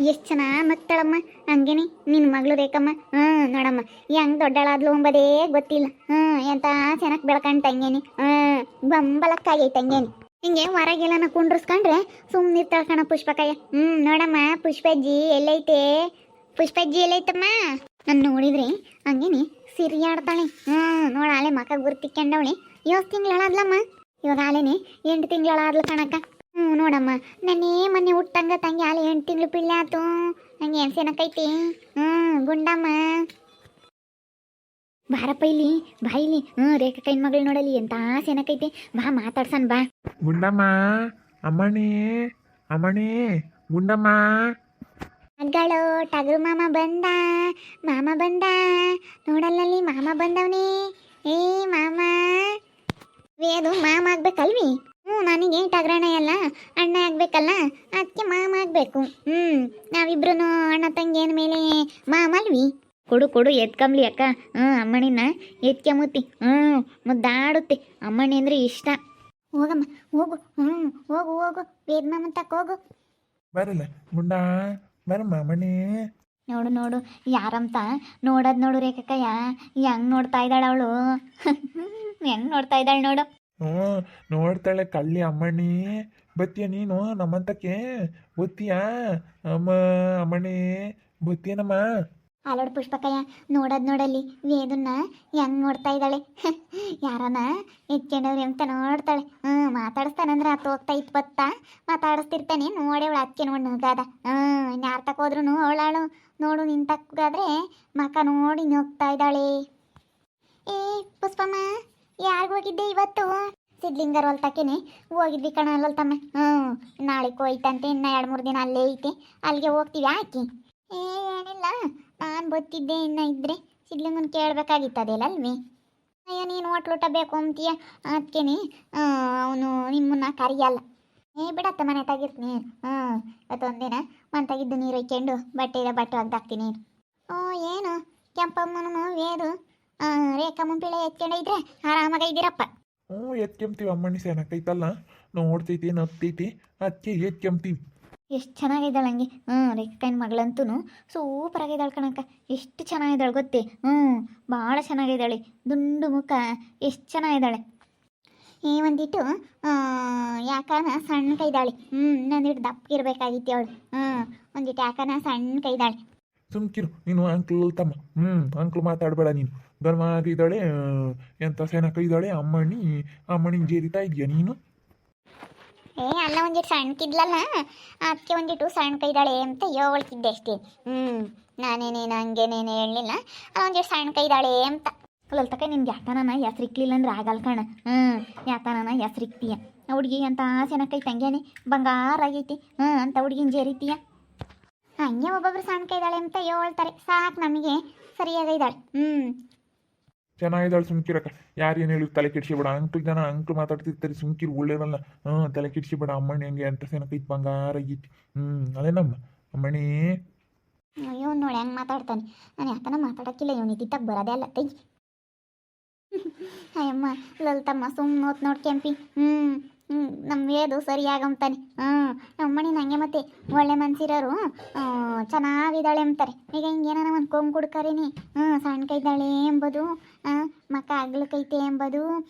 ಎಷ್ಟು ಚೆನ್ನಾಗಿ ನಗ್ತಾಳಮ್ಮ. ಹಂಗೇನಿ ನಿನ್ನ ಮಗಳು ರೇಖಮ್ಮ. ನೋಡಮ್ಮ ಹೆಂಗ್ ದೊಡ್ಡಳಾದ್ಲು ಅಂಬದೇ ಗೊತ್ತಿಲ್ಲ. ಎಂತ ಚೆನ್ನಾಗಿ ಬೆಳ್ಕಂಡು ತಂಗೇನಿ. ಬಂಬಲಕ್ಕಾಗೈತೆ ತಂಗೇನಿ. ಹಿಂಗೆ ಹೊರಗೆಲ್ಲ ಕುಂಡ್ರಸ್ಕೊಂಡ್ರೆ ಸುಮ್ಮನಿರ್ತಾಳ ಕಣ ಪುಷ್ಪಕಯ್ಯ. ನೋಡಮ್ಮ ಪುಷ್ಪಜ್ಜಿ ಎಲ್ಲೈತೆ? ಪುಷ್ಪಜ್ಜಿ ಎಲ್ಲೈತಮ್ಮ? ನಾನು ನೋಡಿದ್ರೆ ಹಂಗೇನಿ ಸಿರಿಯಾಡ್ತಾಳೆ. ನೋಡ ಆಲೆ ಮಕ ಗುರ್ತಿಕ್ಕೊಂಡವಳೆ. 7 ತಿಂಗಳಾದ್ಲಮ್ಮ. ಇವಾಗ ಆಲೇನೆ 8 ತಿಂಗಳಾದ್ಲು ಕಣಕ್ಕ. ನೋಡಮ್ಮ ನನ್ನೇ ಮೊನ್ನೆ ಹುಟ್ಟಂಗ ತಂಗಿ ಆಲೆ 8 ತಿಂಗಳು ಪಿಳ್ಳೆ ಆತು. ಹಂಗೆ ಏನು ಸೆನಕೈತಿ. ಗುಂಡಮ್ಮ ಬಾರಪ್ಪ ಇಲ್ಲಿ, ಬಾ ಇಲ್ಲಿ. ರೇಖಾ ಕೈನ ಮಗಳು ನೋಡಲಿ ಎಂತ ಸೆನಕೈತಿ. ಬಾ ಮಾತಾಡ್ಸನ್ ಬಾ. ಗುಂಡಮ್ಮ, ಅಮ್ಮಣಿ ಅಮ್ಮಣಿ, ಗುಂಡಮ್ಮ. ಮಗಳು ಟಗರು ಮಾಮ ಬಂದ, ಮಾಮ ಬಂದ. ನೋಡಲ್ಲಲ್ಲಿ ಮಾಮ ಬಂದವನೇ. ಏ ಮಾಮ, ಅದು ಮಾಮ ಆಗ್ಬೇಕಲ್ವಿ? ನನಗೆ ಟಗರಣ್ಣ ಎಲ್ಲ ಅಣ್ಣ ಆಗ್ಬೇಕಲ್ಲ, ಅದಕ್ಕೆ ಮಾಮ ಆಗ್ಬೇಕು. ನಾವಿಬ್ರು ಅಣ್ಣ ತಂಗಿಯನ ಮೇಲೆ ಮಾಮ ಅಲ್ವಿ? ಕೊಡು ಕೊಡು ಎತ್ಕಂಬ್ಲಿ ಅಕ್ಕ. ಅಮ್ಮಣಿನ ಎತ್ಕೆ ಮುತ್ತಿ. ಮುದ್ದಾಡುತ್ತೆ. ಅಮ್ಮಣಿ ಅಂದ್ರೆ ಇಷ್ಟ. ಹೋಗಮ್ಮ ಹೋಗು. ಹೋಗು ಹೋಗು, ವೇದ ಮಾಮನ್ ತಕ್ಕ ಹೋಗು. ಬರಲ್ಲ ಗುಂಡ, ಬರಮ್ಮ ಅಮ್ಮಣಿ. ನೋಡು ನೋಡು ಯಾರಂತ ನೋಡೋದು ನೋಡು ರೇಖಕ್ಕಯ್ಯ. ಹೆಂಗ್ ನೋಡ್ತಾ ಇದ್ದಾಳ ಅವಳು. ಹೆಂಗ್ ನೋಡ್ತಾ ಇದ್ದಾಳೆ ನೋಡು. ನೋಡ್ತಾಳೆ ಕಳ್ಳಿ ಅಮ್ಮಣಿ. ಬತ್ತೀಯ ನೀನು ನಮ್ಮಂತಕ್ಕೆ? ಬತ್ತೀಯಾ ಅಮ್ಮ ಅಮ್ಮಣಿ? ಬತ್ತೀಯನಮ್ಮ? ಅಲ್ಲೋಡು ಪುಷ್ಪಕಯ್ಯ, ನೋಡೋದು ನೋಡಲ್ಲಿ ವೇದನ್ನ ಹೆಂಗ್ ನೋಡ್ತಾ ಇದ್ದಾಳೆ. ಯಾರನ ಎತ್ಕೊಂಡವ್ರಿ ಅಂತ ನೋಡ್ತಾಳೆ. ಮಾತಾಡಿಸ್ತಾನಂದ್ರೆ ಆತ ಹೋಗ್ತಾ ಇತ್ತು ಬತ್ತಾ ಮಾತಾಡಿಸ್ತಿರ್ತಾನೆ. ನೋಡೇ ಅವಳು ಅದಕ್ಕೆ ನೋಡಿ ನಗಾದ. ಇನ್ಯಾರು ತಕೋದ್ರು ಅವಳಾಳು ನೋಡು. ನಿನ್ ತಕ್ಕಾದ್ರೆ ಮಕ ನೋಡಿ ನೋಗ್ತಾ ಇದ್ದಾಳೆ. ಏ ಪುಷ್ಪಮ್ಮ, ಯಾರಿಗೂ ಹೋಗಿದ್ದೆ ಇವತ್ತು? ಸಿದ್ಲಿಂಗರ್ ಹೊಲ್ತಕ್ಕೇನೆ ಹೋಗಿದ್ವಿ ಕಣ ಅಲ್ಲೊಲ್ತಮ್ಮ. ನಾಳೆಗೆ ಹೋಯ್ತಂತೆ. ಇನ್ನು 2-3 ದಿನ ಅಲ್ಲೇ ಐತೆ. ಅಲ್ಲಿಗೆ ಹೋಗ್ತೀವಿ. ಯಾಕೆ? ಏನಿಲ್ಲ, ನಾನು ಗೊತ್ತಿದ್ದೆ. ಇನ್ನು ಇದ್ರೆ ಸಿದ್ಲಿಂಗನ್ ಕೇಳಬೇಕಾಗಿತ್ತದೇಲ್ಲ ಅಲ್ವಿ? ಅಯ್ಯೋ ನೀನು ಹೋಟ್ಲೂಟ ಬೇಕು ಅಂತೀಯ, ಅದಕ್ಕೇನೆ ಅವನು ನಿಮ್ಮನ್ನ ಕರಿಯಲ್ಲ. ಬಿಡತ್ತ ಮನೆ ತೆಗಿರ್ತೀನಿ. ಇವತ್ತೊಂದಿನ ಮನೆ ತೆಗಿದ್ದು ನೀರು ಇಕ್ಕೊಂಡು ಬಟ್ಟೆ ಒಗ್ದಾಕ್ತೀನಿ. ಏನು ಕೆಂಪಮ್ಮನೂ ವೇದು ರೇಖಮ್ಮ ಪಿಳೆ ಎತ್ಕೊಂಡಿದ್ರೆ ಆರಾಮಾಗ ಇದ್ದೀರಪ್ಪ. ಎತ್ಕೆಂಬ್ತೀವಿ ಅಮ್ಮಣ್ಣಿ. ಸೇನಕೈತಲ್ಲ ನೋಡ್ತೈತಿ ನಗ್ತೈತಿ, ಅದಕ್ಕೆ ಎತ್ಕೆಂಬ್ತೀವಿ. ಎಷ್ಟು ಚೆನ್ನಾಗಿದ್ದಾಳೆ ಹಂಗೆ. ರೇಖಾಕೈನ ಮಗಳಂತೂ ಸೂಪರ್ ಆಗಿದ್ದಾಳೆ ಕಣಕ್ಕ. ಎಷ್ಟು ಚೆನ್ನಾಗಿದ್ದಾಳೆ ಗೊತ್ತೇ. ಭಾಳ ಚೆನ್ನಾಗಿದ್ದಾಳೆ. ದುಂಡು ಮುಖ, ಎಷ್ಟು ಚೆನ್ನಾಗಿದ್ದಾಳೆ. ಒಂದಿಟ್ಟು ಯಾಕನ ಸಣ್ಣ ಕೈದಾಳೆ. ನಂದಿಟ್ಟು ದಪ್ಪಗಿರ್ಬೇಕಾಗಿತ್ತು ಅವಳು. ಒಂದಿಟ್ಟು ಯಾಕನ ಸಣ್ಣ ಕೈದಾಳೆ. ಸುಮ್ಕಿರು ನೀನು. ಅಂಕ್ಲ್ ತಮ್ಮ. ಅಂಕ್ಲ್ ಮಾತಾಡಬೇಡ ನೀನು. ಗರ್ಮಾಗಿದ್ದಾಳೆ. ಎಂತ ಸೇನಕೈದಾಳೆ ಅಮ್ಮಣ್ಣಿ ಜೇರಿತಾ ಇದೆಯಾ ನೀನು? ಅಲ್ಲ ಒಂದಿಟ್ಟು ಸಣ್ಣಕ್ಕಿದ್ಲಲ್ಲ, ಅದಕ್ಕೆ ಒಂದಿಟ್ಟು ಸಣ್ಣ ಕೈದಾಳೆ ಅಂತ ಹೇಳ್ತಿದ್ದೆ ಅಷ್ಟೇ. ನಾನೇನೇನು ಹಂಗೇನೇನು ಹೇಳಲಿಲ್ಲ. ಒಂದಿಟ್ಟು ಸಣ್ಣ ಕೈದಾಳೆ ಅಂತ. ಅಲ್ಲಲ್ತಕ್ಕ ನಿನ್ಗೆ ಯಾತನ ಹೆಸ್ರಿಕ್ಲಿಲ್ಲ ಅಂದ್ರೆ ಆಗಲ್ಲ ಕಣ. ಯಾತನ ಹೆಸ್ರಿಕ್ತೀಯ. ಹುಡುಗಿ ಅಂತ ಸೆನಕೈ ತಂಗೇನೆ ಬಂಗಾರ ಆಗೈತಿ. ಅಂತ ಹುಡುಗಿನ ಜೇರಿತೀಯ. ಹಂಗೆ ಒಬ್ಬೊಬ್ರು ಸಣ್ಣ ಕೈದಾಳೆ ಅಂತ ಹೇಳ್ತಾರೆ. ಸಾಕು ನಮಗೆ ಸರಿಯಾಗಿದ್ದಾಳೆ. ಚೆನ್ನಾಗಿದ್ದಾಳೆ. ಸುಮ್ಕಿರಕ್ಕ. ಯಾರೇನು ಹೇಳಿ ತಲೆ ಕೆಡಿಸಿಬೇಡ. ಅಂಕ್ಲ್ ಮಾತಾಡ್ತಿರ್ತಾರೆ. ಸುಮ್ಕಿರು ಒಳ್ಳೇದಲ್ಲ. ತಲೆ ಕೆಡಿಸಿಬೇಡ. ಅಮ್ಮಣ್ಣಿ ಹಂಗೆ ಅಂತ ಸೇನಕೈತಿ ಬಂಗಾರ ಆಗೈತಿ. ಅದೇನಮ್ಮ ಅಮ್ಮಣ್ಣಿ. ಇವನು ನೋಡಿ ಹೆಂಗೆ ಮಾತಾಡ್ತಾನೆ. ನಾನು ಯಾಕನ ಮಾತಾಡೋಕ್ಕಿಲ್ಲ. ಇವನು ಇದ್ದಿತ್ತಾಗ ಬರೋದೇ ಅಲ್ಲ ತೆಗಿ. ಅಯ್ಯಮ್ಮ ಲಲಿತಮ್ಮ ಸುಮ್ಮನೆ ಹೊತ್ತು ನೋಡಿ ಕೆಂಪಿ. ನಮ್ಮ ವೇದು ಸರಿಯಾಗಂತಾನೆ. ನಮ್ಮಣ್ಣಿ ನಂಗೆ ಮತ್ತೆ ಒಳ್ಳೆ ಮನ್ಸಿರೋರು ಚೆನ್ನಾಗಿದ್ದಾಳೆ ಅಂತಾರೆ. ಈಗ ಹಿಂಗೇನ ಒಂದು ಕೊಂಬು ಕುಡ್ಕರೀನಿ. ಸಣ್ಣ ಕೈದಾಳೆ ಎಂಬುದು, ಮಕ್ಕ ಅಗ್ಲಕೈತೆ ಎಂಬುದು,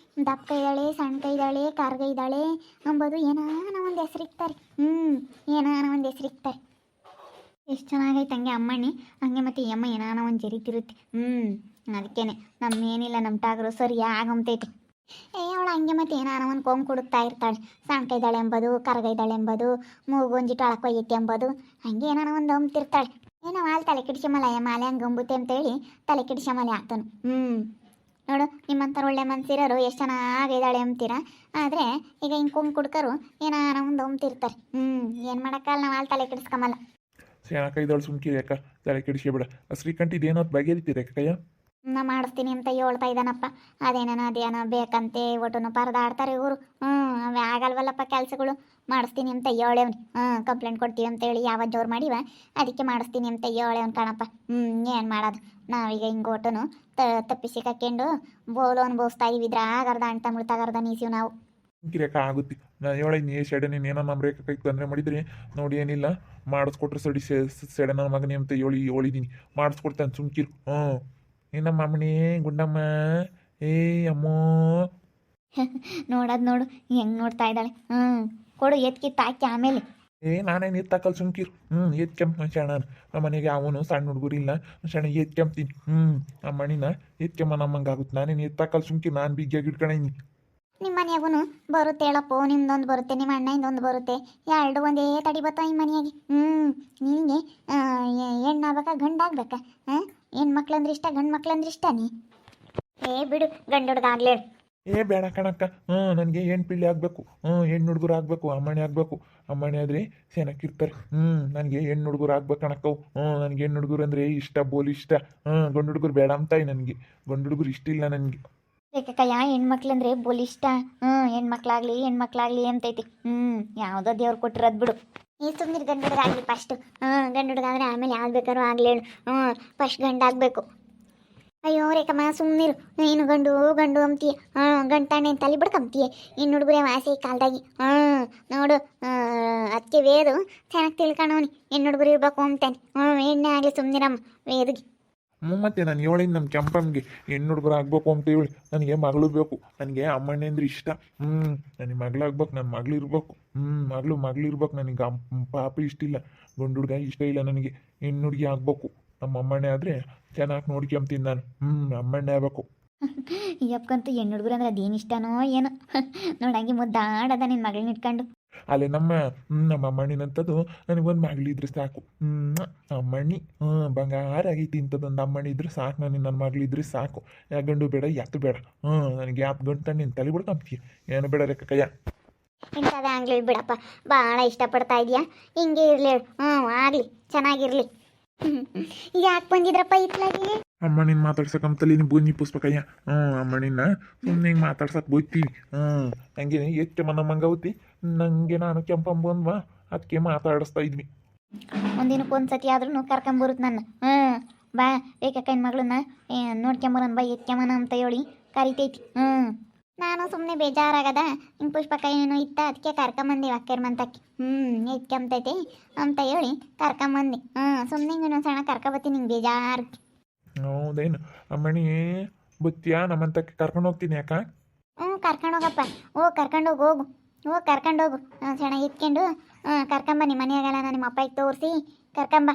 ದಪ್ಪ ಕೈದಾಳೆ, ಸಣ್ಣ ಕೈದಾಳೆ, ಕಾರ್ಗೈದಾಳೆ ಎಂಬುದು ಏನಾನ ಒಂದು ಹೆಸರಿಕ್ತಾರೆ. ಏನಾನ ಒಂದು ಹೆಸರಿಕ್ತಾರೆ. ಎಷ್ಟು ಚೆನ್ನಾಗೈತೆ ಹಂಗೆ ಅಮ್ಮಣ್ಣಿ. ಹಂಗೆ ಮತ್ತೆ ಈ ಅಮ್ಮ ಏನಾನ ಒಂದು ಜರಿತಿರುತ್ತೆ. ಅದಕ್ಕೇನೆ ನಮ್ಮೇನಿಲ್ಲ, ನಮ್ಮ ಟಾಗರು ಸರಿಯಾಗಂತೈತೆ. ಅವಳು ಹಂಗೆ ಮತ್ತೆ ಏನಾನ ಒಂದು ಕೊಂಬು ಕುಡುಕ್ತಾ ಇರ್ತಾಳೆ. ಸಣ್ಣ ಕೈದಾಳೆ ಎಂಬುದು, ಕರಗೈದಾಳೆ ಎಂಬುದು, ಮೂಗೊಂಜಿಟ್ಟು ಅಳಕೊಯ್ಯೈತೆ ಎಂಬುದು, ಹಂಗೆ ಏನಾನ ಒಂದು ಅಂಬ್ತಿರ್ತಾಳೆ. ಹಾಲು ತಲೆ ಕಿಡಿಸಮಲ್ಲ ಮಾಲೆ ಹಂಗೆ ಅಂಬುತ್ತೆ ಅಂತೇಳಿ ತಲೆ ಕಿಡಿಸಮಲೆ ಆಗ್ತಾನೆ. ನೋಡು ನಿಮ್ಮಂಥವ್ರು ಒಳ್ಳೆ ಮನ್ಸಿರೋರು ಎಷ್ಟು ಚೆನ್ನಾಗಿದ್ದಾಳೆ ಅಂತೀರ. ಆದರೆ ಈಗ ಹಿಂಗೆ ಕೊಂಬು ಕುಡ್ಕರು ಏನಾನ ಒಂದು ಅಂಬ್ತಿರ್ತಾರೆ. ಏನು ಮಾಡೋಕ್ಕಲ್ಲ, ನಾವು ಹಾಲು ತಲೆ ಕೆಡಿಸ್ಕೊಂಬಲ್ಲ. ಸೇನಕೈದಾಳು ಸುಮ್ಕಿರಿ ಅಕ್ಕ. ತಲೆ ಕೆಡಿಸಿಬೇಡ. ಶ್ರೀಕಂಠ ಇದೇನೋ ಬಗೆಹರಿತೀರಿ ಅಕ್ಕಯ್ಯ? ನಾ ಮಾಡಿಸ್ತೀನಿ ಅಂತ ಹೇಳ್ತಾ ಇದ್ದಾನಪ್ಪ. ಅದೇನೋ ಬೇಕಂತೆ ಒಟ್ಟನ್ನು ಪರದಾಡ್ತಾರೆ ಇವರು. ಅವೇ ಆಗಲ್ವಲ್ಲಪ್ಪ ಕೆಲಸಗಳು. ಮಾಡಿಸ್ತೀನಿ ಅಂತ ಹೇಳೇವ್ನಿ. ಕಂಪ್ಲೇಂಟ್ ಕೊಡ್ತೀವಿ ಅಂತ ಹೇಳಿ ಯಾವ ಜೋರು ಮಾಡಿವ, ಅದಕ್ಕೆ ಮಾಡಿಸ್ತೀನಿ ಅಂತ ಹೇಳೇವ್ನು ಕಣಪ್ಪ. ಏನು ಮಾಡೋದು. ನಾವೀಗ ಹಿಂಗೆ ಒಟ್ಟನು ತಪ್ಪಿಸಿ ಕಕ್ಕೊಂಡು ಬೋಲು ಅನುಭವಿಸ್ತಾ ಇದೀವಿ. ಇದ್ರ ಆಗರ್ಧ ಅಂಟ ಮುಳ್ತಾಗರ್ಧ ನೀಸಿವು ನಾವು. ಕಿರಿಯಕ ಆಗುತ್ತೆ. ನಾನು ಹೇಳಿದ್ನಿ ಸೆಡೆ ನೀನು ಏನೋ ನಮ್ಮ ರೇಖೆ ಕೈ ತೊಂದರೆ ಮಾಡಿದ್ರಿ ನೋಡಿ ಏನಿಲ್ಲ ಮಾಡಿಸ್ಕೊಟ್ರೆ ಸೆಡೆ ನನ್ನ ಮಗನೇ ಅಂತ ಹೇಳಿದೀನಿ ಮಾಡಿಸ್ಕೊಡ್ತಾನೆ ಸುಮ್ಕಿರು. ಏನಮ್ಮ ಅಮ್ಮಣಿ ಗುಂಡಮ್ಮ ಏ ಅಮ್ಮೋ. ನೋಡೋದು ನೋಡು ಹೆಂಗೆ ನೋಡ್ತಾ ಇದ್ದಾಳೆ. ಕೊಡು ಎತ್ಕಿತ್ತು ಹಾಕಿ ಆಮೇಲೆ. ನಾನೇನು ಎತ್ತಾಕಲ್ ಸುಮ್ಕಿರು. ಎತ್ಕೆಂಪ ಶಣ ನಮ್ಮ ಮನೆಗೆ ಅವನು ಸಣ್ಣ ಹುಡುಗರು ಇಲ್ಲ ಶಣ ಎತ್ಕೆಂಪ್ತೀನಿ. ನಮ್ಮ ಮಣಿನ ಎತ್ಕೆಮ್ಮ ನಮ್ಮಂಗೆ ಆಗುತ್ತೆ. ನಾನೇನು ಎತ್ತಾಕಲ್ ಸುಮ್ಕಿರು. ನಾನು ಬಿಗ್ಗಿಯಾಗಿ ಇಟ್ಕೊಂಡಿನಿ. ನಿಮ್ಮ ಮನೆಯಾಗೂ ಬರುತ್ತೆ ಹೇಳಪ್ಪೋ. ನಿಮ್ದೊಂದು ಬರುತ್ತೆ, ನಿಮ್ಮ ಅಣ್ಣಂದೊಂದು ಬರುತ್ತೆ, ಎರಡು ಒಂದೇ ತಡಿ ಬರ್ತಾವ ಈ ಮನೆಯಾಗೆ. ನಿನಗೆ ಹೆಣ್ಣಾಗ್ಬೇಕಾ ಗಂಡಾಗ್ಬೇಕಾ? ಹೆಣ್ಮಕ್ಳು ಅಂದ್ರೆ ಇಷ್ಟ, ಗಂಡು ಮಕ್ಳು ಅಂದ್ರೆ ಇಷ್ಟ ನೀ? ಬಿಡು, ಗಂಡು ಹುಡುಗ ಆಗ್ಲೇ. ಬೇಡ ಕಣಕ್ಕ. ನನಗೆ ಹೆಣ್ಣು ಪಿಳ್ಳಿ ಆಗಬೇಕು. ಹೆಣ್ಣು ಹುಡುಗರು ಆಗಬೇಕು. ಅಮ್ಮಣ್ಣೆ ಆಗಬೇಕು. ಅಮ್ಮಣ್ಣೆ ಆದರೆ ಚೆನ್ನಾಗಿರ್ತಾರೆ. ನನಗೆ ಹೆಣ್ಣು ಹುಡುಗರು ಆಗ್ಬೇಕು ಕಣಕ್ಕವು. ನನಗೆ ಹೆಣ್ಣು ಹುಡುಗರು ಅಂದರೆ ಇಷ್ಟ, ಬೋಲಿ ಇಷ್ಟ. ಗಂಡು ಹುಡುಗರು ಬೇಡ ಅಂತಾಯಿ ನನಗೆ. ಗಂಡು ಹುಡುಗರು ಇಷ್ಟ ಇಲ್ಲ ನನಗೆ. ಬೇಕಕ್ಕಯ್ಯ, ಹೆಣ್ಮಕ್ಳು ಅಂದರೆ ಬೋಲಿ ಇಷ್ಟ. ಹೆಣ್ಮಕ್ಳಾಗ್ಲಿ ಅಂತೈತಿ. ಯಾವುದೋ ದೇವ್ರು ಕೊಟ್ಟಿರೋದು ಬಿಡು. ಈ ಸುಮ್ಮನೆ ಗಂಡು ಹುಡುಗ ಆಗಲಿ ಫಸ್ಟು. ಗಂಡು ಹುಡುಗ ಆದರೆ ಆಮೇಲೆ ಯಾವ್ದು ಬೇಕಾದ್ರೂ ಆಗಲಿ ಹೇಳು. ಫಸ್ಟ್ ಗಂಡಾಗಬೇಕು. ಅಯ್ಯೋ ರೇಖಮ್ಮ ಸುಮ್ಮನಿರು. ನೀನು ಗಂಡು ಅಂತೀಯ. ಗಂಟಾಣೆ ತಲೆ ಬಿಡ್ಕಂತೀಯ. ಇನ್ನು ಹುಡುಗರೇ ವಾಸಿ ಕಾಲ್ದಾಗಿ. ನೋಡು, ಅದಕ್ಕೆ ವೇದು ಚೆನ್ನಾಗಿ ತಿಳ್ಕೊಂಡವನಿ. ಹೆಣ್ಣು ಹುಡುಗರು ಇರ್ಬೇಕು ಅಂತಾನೆ. ಎಣ್ಣೆ ಆಗಲಿ ಸುಮ್ಮನಿರಮ್ಮ ವೇದಿಗೆ. ಮತ್ತೆ ನಾನು ಹೇಳಿದ ನಮ್ಮ ಕೆಂಪಮ್ಗೆ ಹೆಣ್ಣು ಹುಡುಗರು ಆಗಬೇಕು ಅಂತ ಹೇಳಿ. ನನಗೆ ಮಗಳು ಬೇಕು. ನನಗೆ ಅಮ್ಮಣ್ಣೆ ಅಂದ್ರೆ ಇಷ್ಟ. ನನಗೆ ಮಗಳಾಗ್ಬೇಕು. ನನ್ನ ಮಗಳು ಇರ್ಬೇಕು. ಮಗಳು ಇರ್ಬೇಕು. ನನಗೆ ಪಾಪ ಇಷ್ಟ ಇಲ್ಲ. ಗಂಡು ಹುಡುಗ ಇಷ್ಟ ಇಲ್ಲ ನನಗೆ. ಹೆಣ್ಣು ಹುಡುಗಿ ಆಗ್ಬೇಕು. ನಮ್ಮ ಅಮ್ಮಣ್ಣೆ ಆದರೆ ಚೆನ್ನಾಗಿ ನೋಡ್ಕೊಂತೀನಿ ನಾನು. ಅಮ್ಮಣ್ಣೆ ಆಗ್ಬೇಕು. ಯಪ್ಕಂತೂ ಹೆಣ್ಣು ಹುಡುಗರು ಅಂದ್ರೆ ಅದೇನು ಇಷ್ಟನೋ ಏನೋ. ನೋಡಂಗೆ ಮುದ್ದಾಡದ ನಿನ್ನ ಮಗಳನ್ನ ಇಟ್ಕೊಂಡು. ಅಲ್ಲೇ ನಮ್ಮ ಅಮ್ಮಣ್ಣಿನಂಥದ್ದು ನನಗೊಂದು ಮಗಳಿದ್ರೆ ಸಾಕು. ಅಮ್ಮಣ್ಣಿ ಬಂಗಾರ ಆಗೈತಿ. ಇಂಥದ್ದೊಂದು ಅಮ್ಮಣ್ಣಿ ಇದ್ರೆ ಸಾಕು. ನನ್ನ ಮಗಳಿದ್ರೆ ಸಾಕು. ಯಾ ಗಂಡು ಬೇಡ, ಯಾತು ಬೇಡ. ನನಗೆ ಯಾತು ಗಂಟು ತಂದು ನಿನ್ನ ತಲೆ ಬಿಡ್ಕೊಂತೀಯ. ಏನು ಬೇಡ ರೇಖ ಕಯ್ಯ. ಇಂಥದ್ದೇ ಆಗಲಿ ಬಿಡಪ್ಪ. ಭಾಳ ಇಷ್ಟಪಡ್ತಾ ಇದೆಯಾ? ಹಿಂಗೆ ಇರಲಿ. ಆಗಲಿ, ಚೆನ್ನಾಗಿರಲಿ. ಯಾಕೆ ಬಂದಿದ್ರಪ್ಪ ಇತ್ಲಾಗಿ? ಅಮ್ಮಣ್ಣಿನ ಮಾತಾಡ್ಸಕ್ಕಂತಲ್ಲಿ ನೀನು ಬೂನಿ ಪುಷ್ಪಕಯ್ಯ. ಅಮ್ಮಣ್ಣಿನ ಸುಮ್ಮನೆ ಹಿಂಗೆ ಮಾತಾಡ್ಸಕ್ಕೆ ಬೋಯ್ತೀವಿ. ಹಂಗೆ ಎಷ್ಟು ನಮ್ಮಂಗೌತಿ. ನನಗೆ ನಾನು ಕೆಂಪಮ್ಮ ಬಂದ್ವಾ ಅದಕ್ಕೆ ಮಾತಾಡಿಸ್ತಾ ಇದ್ವಿ. ಒಂದಿನಕ್ಕೆ ಸತಿ ಆದ್ರೂ ಕರ್ಕೊಂಬರುತ್ತೆ ನನ್ನ. ಬಾ ರೇಖಕ್ಕನ ಮಗಳನ್ನ ನೋಡ್ಕೊಂಬರನ್ ಬಾ ಎತ್ಕೊಂಬನ ಅಂತ ಹೇಳಿ ಕರಿತೈತಿ. ನಾನು ಸುಮ್ಮನೆ ಬೇಜಾರಾಗದ. ಹಿಂಗೆ ಪುಷ್ಪಕ್ಕ ಏನೋ ಇತ್ತ ಅದಕ್ಕೆ ಕರ್ಕೊಂಬಂದಿವಿ ಅಕ್ಕರ ಮಂತಕ್ಕೆ. ಎತ್ಕೊಂಬತೈತಿ ಅಂತ ಹೇಳಿ ಕರ್ಕೊಂಬಂದು. ಸುಮ್ಮನೆ ಹಿಂಗೆ ಇನ್ನೊಂದು ಸಣ್ಣ ಕರ್ಕೊಬತ್ತೀನಿ. ನಿಂಗೆ ಬೇಜಾರು. ಹೌದೇನು ಅಮ್ಮಣಿ ಬುತ್ತಿಯಾ ನಮ್ಮಂತಕ್ಕೆ ಕರ್ಕೊಂಡು ಹೋಗ್ತೀನಿ. ಯಾಕ? ಕರ್ಕೊಂಡು ಹೋಗಪ್ಪ. ಕರ್ಕೊಂಡೋಗು. ಕರ್ಕೊಂಡೋಗು. ಚೆನ್ನಾಗಿ ಎತ್ಕೊಂಡು ಕರ್ಕೊಂಬನ್ನಿ. ಮನೆಯಾಗಲ್ಲ ನಿಮ್ಮ ಅಪ್ಪಗೆ ತೋರಿಸಿ ಕರ್ಕೊಂಬ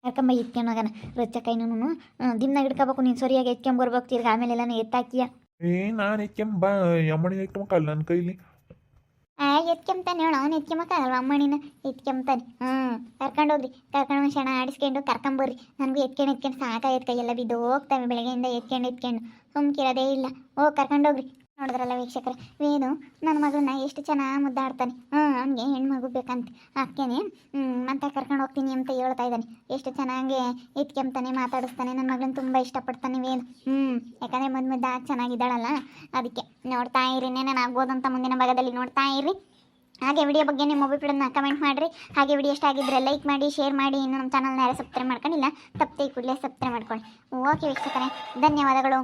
ಎತ್ಕೊಂಡು ಹೋಗೋಣ. ರೊಚ್ಚಕೈನೂ ದಿನ ಹಿಡ್ಕೋಬೇಕು. ನೀನು ಸರಿಯಾಗಿ ಎತ್ಕೊಂಬರ್ಬೇಕು. ತಿರ್ಗಿ ಆಮೇಲೆಲ್ಲ ಎತ್ತಾಕಿಯ. ನಾನು ಎತ್ಕೊಂಬ ಅಮ್ಮಣಿ ಎತ್ಕೊಂಬಕ್ಕಲ್ಲ ನನ್ನ ಕೈಲಿ. ಎತ್ಕೊಂತಾನೆ ಹೇಳು. ಅವ್ನು ಎತ್ಕೊಂಬಕ್ಕಲ್ವ ಅಮ್ಮಣಿನ ಎತ್ಕೊಂತಾನೆ. ಕರ್ಕೊಂಡೋಗ್ರಿ. ಕರ್ಕೊಂಡು ಕ್ಷಣ ಆಡಿಸ್ಕೊಂಡು ಕರ್ಕೊಂಬರ್ರಿ. ನನಗೂ ಎತ್ಕೊಂಡು ಸಾಕಾಗೈತೆ. ಕೈಯೆಲ್ಲ ಬಿದ್ದು ಹೋಗ್ತವೆ ಬೆಳಗ್ಗೆಯಿಂದ ಎತ್ಕೊಂಡು ಸುಮ್ಕಿರೋದೇ ಇಲ್ಲ. ಕರ್ಕೊಂಡೋಗ್ರಿ. ನೋಡಿದ್ರಲ್ಲ ವೀಕ್ಷಕರೇ, ವೇಣು ನನ್ನ ಮಗಳನ್ನ ಎಷ್ಟು ಚೆನ್ನಾಗಿ ಮುದ್ದಾಡ್ತಾನೆ. ಅವನಿಗೆ ಹೆಣ್ಮಗು ಬೇಕಂತ ಅದಕ್ಕೇನೆ ಮತ್ತೆ ಕರ್ಕೊಂಡು ಹೋಗ್ತೀನಿ ಅಂತ ಹೇಳ್ತಾ ಇದ್ದಾನೆ. ಎಷ್ಟು ಚೆನ್ನಾಗಿ ಎತ್ಕೊಂತಾನೆ, ಮಾತಾಡಿಸ್ತಾನೆ. ನನ್ನ ಮಗಳನ್ನ ತುಂಬ ಇಷ್ಟಪಡ್ತಾನೆ ವೇಣು. ಯಾಕಂದರೆ ಮುದ್ದಾಗಿ ಚೆನ್ನಾಗಿದ್ದಾಳಲ್ಲ, ಅದಕ್ಕೆ. ನೋಡ್ತಾ ಇರಿ. ನಾನು ಆಗ್ಬೋದಂತ ಮುಂದಿನ ಭಾಗದಲ್ಲಿ ನೋಡ್ತಾ ಇರಿ. ಹಾಗೆ ವಿಡಿಯೋ ಬಗ್ಗೆ ನಿಮ್ಮ ಅಭಿಪ್ರಾಯನ ಕಮೆಂಟ್ ಮಾಡಿರಿ. ಹಾಗೆ ವಿಡಿಯೋ ಇಷ್ಟ ಆಗಿದ್ದರೆ ಲೈಕ್ ಮಾಡಿ, ಶೇರ್ ಮಾಡಿ. ಇನ್ನು ನಮ್ಮ ಚಾನಲ್ನ ಯಾರು ಸಬ್ಸ್ಕ್ರೈಬ್ ಮಾಡ್ಕೊಂಡಿಲ್ಲ ತಪ್ಪದೆ ಕೂಡಲೇ ಸಬ್ಸ್ಕ್ರೈಬ್ ಮಾಡ್ಕೊಳ್ಳಿ. ಓಕೆ ವೀಕ್ಷಕರೇ, ಧನ್ಯವಾದಗಳು.